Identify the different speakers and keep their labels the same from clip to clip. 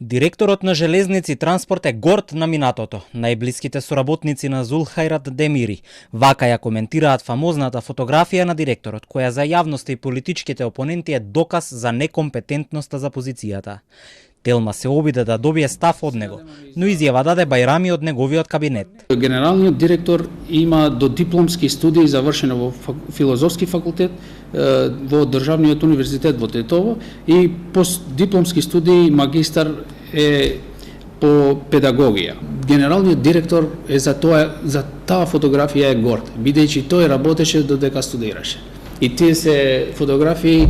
Speaker 1: Директорот на Железници Транспорт е горд на минатото. Најблиските соработници на Зулхајрат Демири вака ја коментираат фамозната фотографија на директорот, која за јавноста и политичките опоненти е доказ за некомпетентноста за позицијата. Телма се обиде да добие став од него, но изјава даде Бајрами од неговиот кабинет.
Speaker 2: Генералниот директор има додипломски студии завршено во филозофски факултет во Државниот универзитет во Тетово и постдипломски студии магистар е по педагогија. Генералниот директор е за таа фотографија е горд, бидејќи тој работеше додека студираше. И тие се фотографии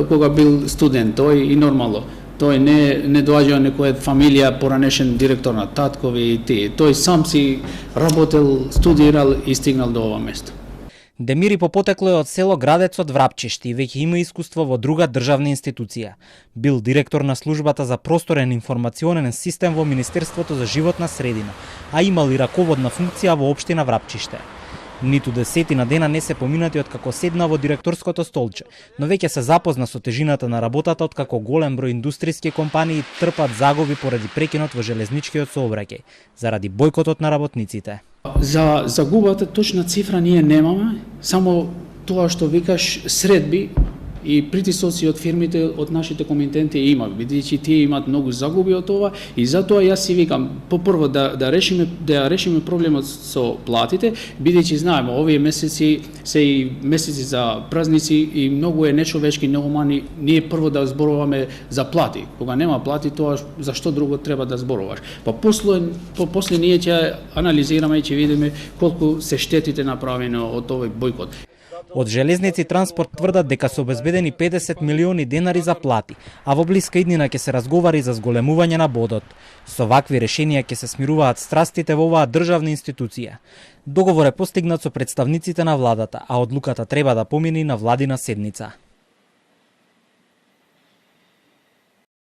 Speaker 2: кога бил студент, тој и нормално. Тој не доаѓа некоја фамилија поранешен директор на таткови и тие. Тој сам си работел, студирал и стигнал до ова место.
Speaker 1: Демири по потекло е од село Градец од Врапчешти и веќе има искуство во друга државна институција. Бил директор на службата за просторен информационен систем во Министерството за животна средина, а имал и раководна функција во општина Врапчиште. Ниту десетина дена не се поминати од како седна во директорското столче, но веќе се запозна со тежината на работата од како голем број индустријски компании трпат загуби поради прекинот во железничкиот сообраќај, заради бојкотот на работниците.
Speaker 2: За загубата точна цифра ние немаме, само тоа што викаш средби и притисоци од фирмите, од нашите комитенти има, бидејќи тие имаат многу загуби од това и затоа јас си викам, попрво да решиме проблемот со платите, бидејќи знаеме овие месеци се и месеци за празници и многу е нечовечки, неумани, ние прво да зборуваме за плати. Кога нема плати, тоа за што друго треба да зборуваш. После ние ќе анализираме и ќе видиме колку се штетите направени од овој бојкот.
Speaker 1: Од Железници Транспорт тврдат дека се обезбедени 50 милиони денари за плати, а во блиска иднина ќе се разговари за зголемување на бодот. Со вакви решенија ќе се смируваат страстите во оваа државна институција. Договор е постигнат со представниците на владата, а одлуката треба да помине на владина седница.